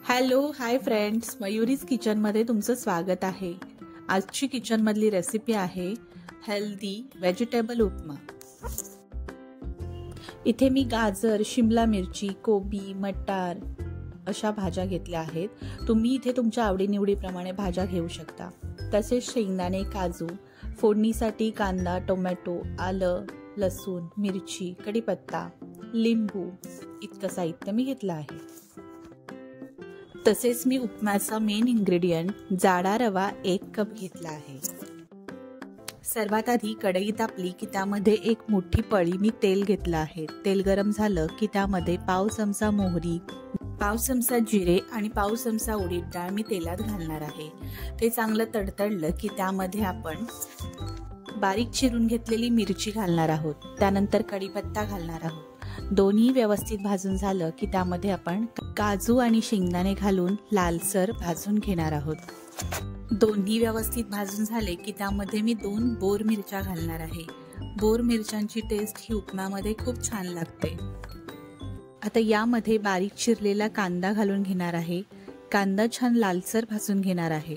Hello hi friends, मयुरीज किचनमध्ये तुमचं स्वागत आहे। आजची किचनमधली रेसिपी आहे हेल्दी व्हेजिटेबल उपमा। इथे मी गाजर, शिमला मिरची, कोबी, मटार अशा भाज्या घेतल्या आहेत। तुम्ही इथे तुमच्या आवडीनिवडीप्रमाणे भाज्या घेऊ शकता। तसेच शेंगदाणे, काजू, फोडणीसाठी कांदा, टोमॅटो, आलं, लसूण, मिरची, कढीपत्ता, लिंबू इतकं साहित्य मी घेतलं आहे। तसेच मी उपमाचा मेन इंग्रेडियंट जाडा रवा 1 कप घेतला आहे। सर्वात आधी कढई तापली की त्यामध्ये एक मोठी पळी मी तेल घेतलं आहे। तेल गरम झालं की त्यामध्ये पाव चमचा मोहरी, पाव चमचा जिरे आणि पाव चमचा उडीद डाळ मी तेलात घालणार आहे। ते चांगलं तडतडलं की त्यामध्ये आपण बारीक चिरून घेतलेली मिरची घालणार आहोत। त्यानंतर कढीपत्ता घालणार आहोत। दोन्ही व्यवस्थित भाजून झालं की त्यामध्ये आपण काजू आणि शेंगदाणे घालून लालसर भाजून घेणार आहोत। दोन्ही व्यवस्थित भाजून झाले की त्यामध्ये मी 2 बोर मिरच्या घालणार आहे। बोर मिरच्यांची टेस्ट ही उपमामध्ये खूप छान लागते। आता यामध्ये बारीक चिरलेला कांदा घालून घेणार आहे। कांदा छान लालसर भाजून घेणार आहे।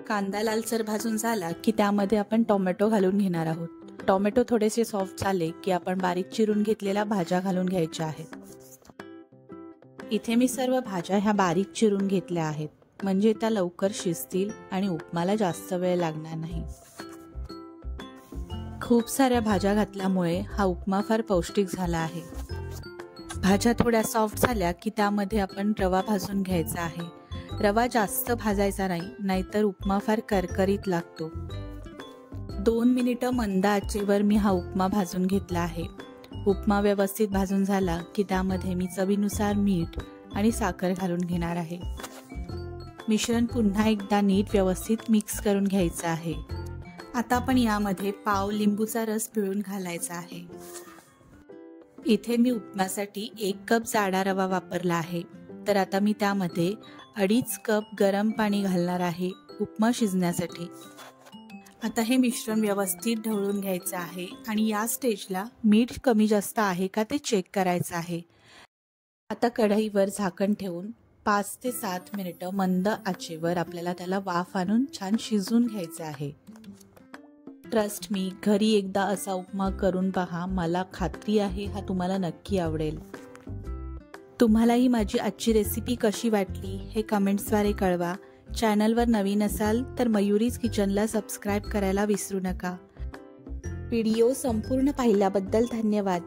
कांदा लालसर भाजून झाला की त्यामध्ये आपण टोमॅटो घालून घेणार आहोत। टोमॅटो थोडेसे सॉफ्ट झाले की आपण बारीक चिरून घेतलेल्या भाज्या घालून घ्यायच्या आहेत। इथे मी सर्व भाज्या ह्या बारीक चिरून घेतल्या आहेत, म्हणजे त्या लवकर शिजतील आणि उपमाला जास्त वेळ लागणार नाही। खूप साऱ्या भाज्या घातल्यामुळे हा उपमा फार पौष्टिक झाला आहे। भाज्या थोड्या सॉफ्ट झाल्या की त्यामध्ये आपण रवा भाजून घ्यायचा आहे। रवा जास्त भाजायचा नाही, नाहीतर उपमा फार करकरीत लागतो। 2 मिनिटं मंद आचेवर मी हा उपमा भाजून घेतला आहे। उपमा व्यवस्थित भाजून झाला की त्यामध्ये मी चवीनुसार मीठ आणि साखर घालून घेणार आहे। मिश्रण पुन्हा एकदा नीट व्यवस्थित मिक्स करून घ्यायचं आहे। आता आपण यामध्ये पाव लिंबूचा रस पिळून घालायचा आहे। इथे मी उपमासाठी 1 कप जाडा रवा वापरला आहे, तर आता मी त्यामध्ये 2.5 कप गरम पाणी घालणार आहे उपमा शिजण्यासाठी। आता हे मिश्रण व्यवस्थित ढवळून घ्यायचं आहे आणि या स्टेजला मीठ कमी जास्त आहे का ते चेक करायचं आहे। आता कढईवर झाकण ठेवून 5 ते 7 मिनिटं मंद आचेवर आपल्याला त्याला वाफ आणून छान शिजून घ्यायचं आहे। ट्रस्ट मी, घरी एकदा असा उपमा करून पहा, मला खात्री आहे हा तुम्हाला नक्की आवडेल। तुम्हालाही माझी आजची रेसिपी कशी वाटली हे कमेंट्सद्वारे कळवा। चॅनलवर नवीन असाल तर मयुरीज किचनला सबस्क्राईब करायला विसरू नका। व्हिडिओ संपूर्ण पाहिल्याबद्दल धन्यवाद।